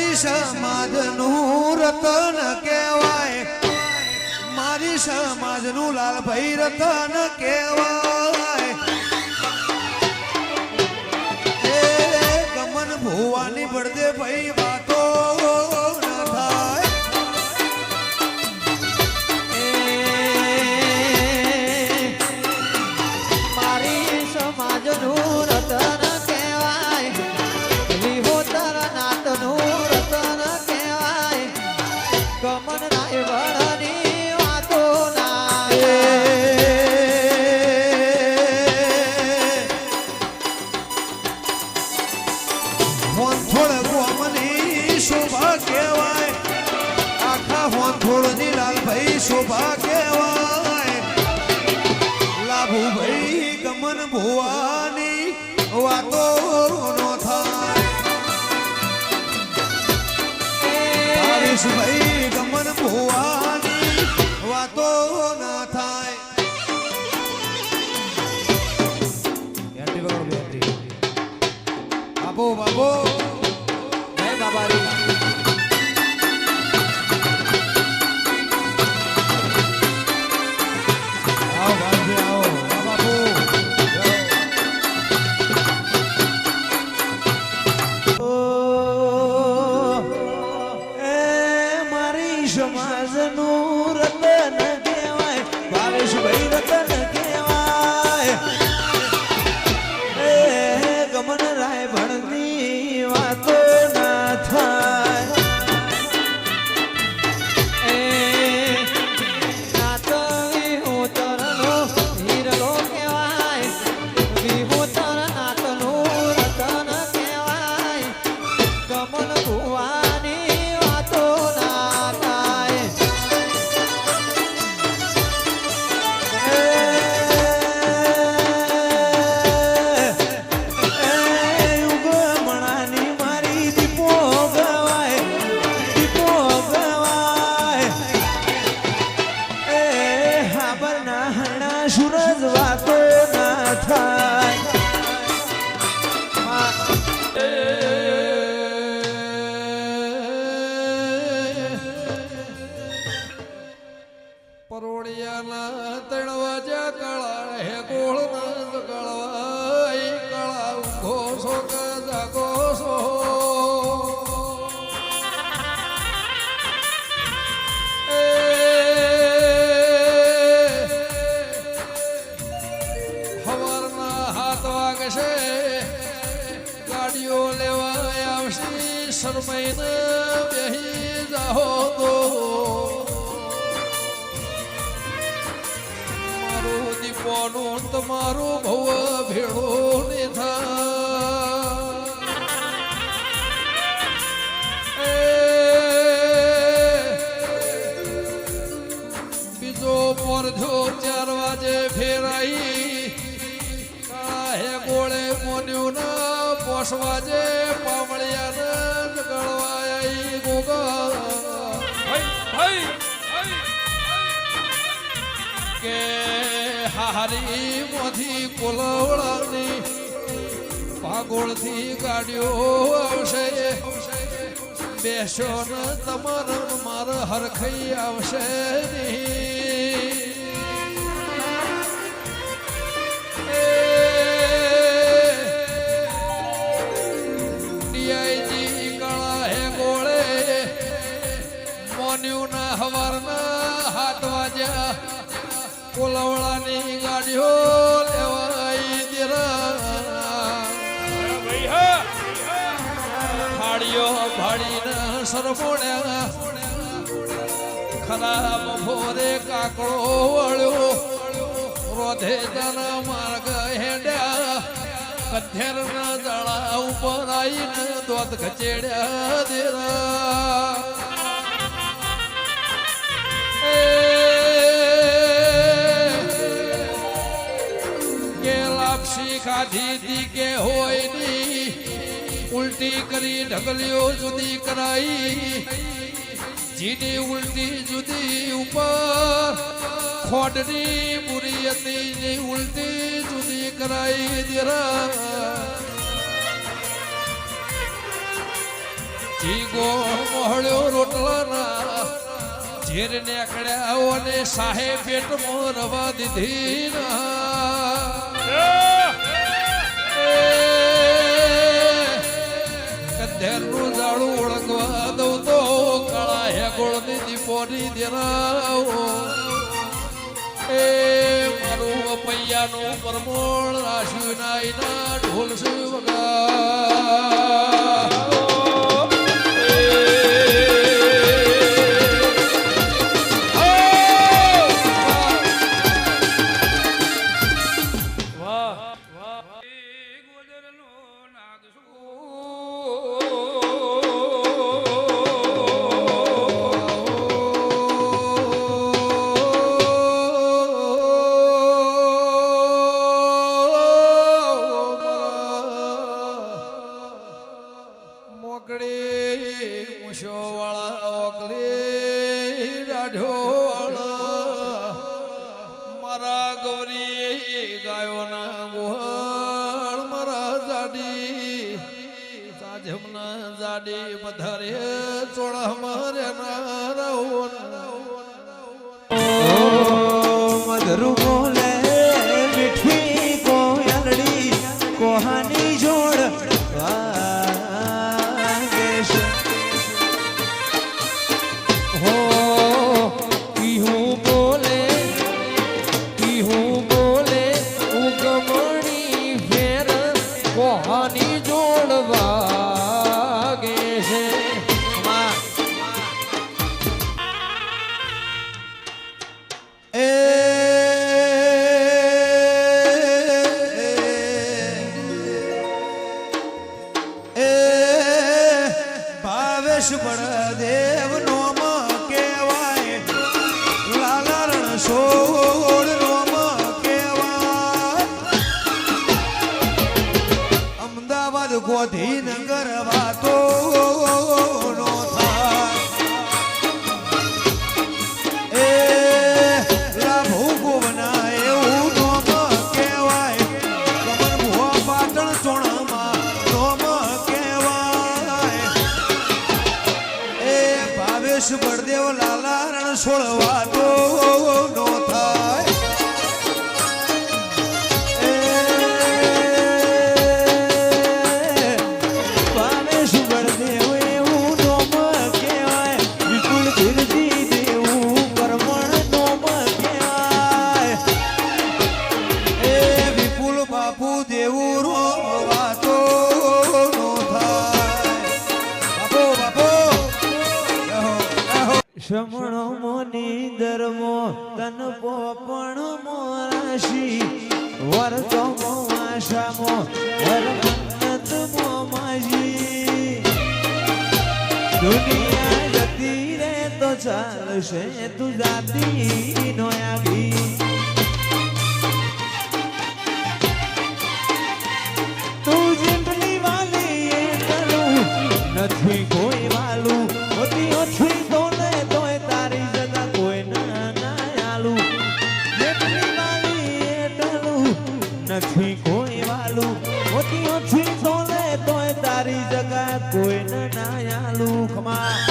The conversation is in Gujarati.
મારી સમાજનું રતન કહેવાય, મારી સમાજનું લાલભાઈ રતન કહેવાય. એ ગમન ભુવાની પડદે ભાઈ વાતો ન થાય. મારી સમાજનું રતન કહેવાય, વિહોતર નાતનું રતન કહેવાય. ગમન નાય વળની વાતો ના હોંથોળ ગોમની શોભા કહેવાય, આખા હોંથોળની લાલભાઈ શોભા કહેવાય. લાભુભાઈ ગમન ભુવાની વાતો નો થાય. ભાવેશભાઈ ગમન ભુવાની વાતો ના થાય. બાબો બાબો જય બાબારી. આવો ભાઈ આવો બાબુ. એ મારી સમાજનું રતન કહેવાય, ભાવેશભાઈ રતન કહેવાય. એ ગમન રાય ભણની વાતો ના થાય. એ નાત વિહોતરનો હીરલો કહેવાય, વિહોતર નાતનું રતન કહેવાય. ગમન ભુવાની વાતો ના થાય. ઉગમણાની મારી દીપો ગવાય, દીપો ગવાય. એ હાબરના હણા સૂરજ વાતો ના થાય. પરોડિયાના તણવાજા કળા હે ગોળના કળવાઈ કળા ઘોષો કદા ઘોષો. હવારના હાથ વાગશે, ગાડીઓ લેવા આવશે, શરમાઈને બેહી જાઓ તો દીપોનું તમારું ભવ ભેળું ને થાય. બીજો પરજો 4 વાજે ફેરાઈ, કાહે ગોળે મોન્યું ના 5 વાજે પામળિયાને ગળવાઈ ગોગા. કે હારી મોથી કોલવડાની ભાગોળથી ગાડીઓ આવશે, બેસો ને તમારે મારે હરખાઈ આવશે નહીં. ડીઆઈજી કાળા હે ગોળે મોન્યું ના હવારના 7 વાગ્યા કોલવડાની ગાડીઓ લેવાઈ દેરા. ફાડીઓ ફાડીને સરમોડ્યા, ખરાબ ભોરે કાકડો વળ્યો, રોધે તાના માર્ગ હેડ્યા, કથેરના દળા ઉપર આવીને દોત ખચેડ્યા દેરા. ખાધી દી કે હોય ની ઉલટી કરી ઢગલીઓ જુદી કરાઈ, જીની ઉલટી જુદી ઉપર ખોડની બુરી હતી ઉલટી જુદી કરાઈ દેરા. જીગો મોહળ્યો રોટલાના ઝેર નેકળ્યા અને સાહે પેટમાં રવા દીધી કંધેરનું જાડું ઓળંગવા દઉં તો કાળા હેગોળની દીપોની દેરાવો એ મારું પૈયાનું પરમોળ રાશિ નાઈના ઢોલ છે વગા મારા ગૌરી ગાયોના મોહળ મારા જાડી સાજમના જાડી વધારે ચોળા મારે મધરુ બોલે મીઠી કોયલડી કોહાની જોડ વાગે છે હો કોહાની જોડ વાગે છે એ ભાવેશ બળદેવ નોમ કહેવાય લાલારણ સોળ નોમ કહેવાય અમદાવાદ ગોધીનગર વાતો નો થાય એ લાભુ ગોવના એવું નોમ કહેવાય કમર ભુવા પાટણ ચોણામાં નોમ કહેવાય એ ભાવેશ બળદેવ લાલા રણછોડ વાતો નો થાય શ્રમણો મોની ધર્મો તન પોપણ મોરાશી વર્તો મોવાશામો હરમન્નત મોમાજી દુનિયા જતી રે તો ચાલશે તું જાતી નો આવી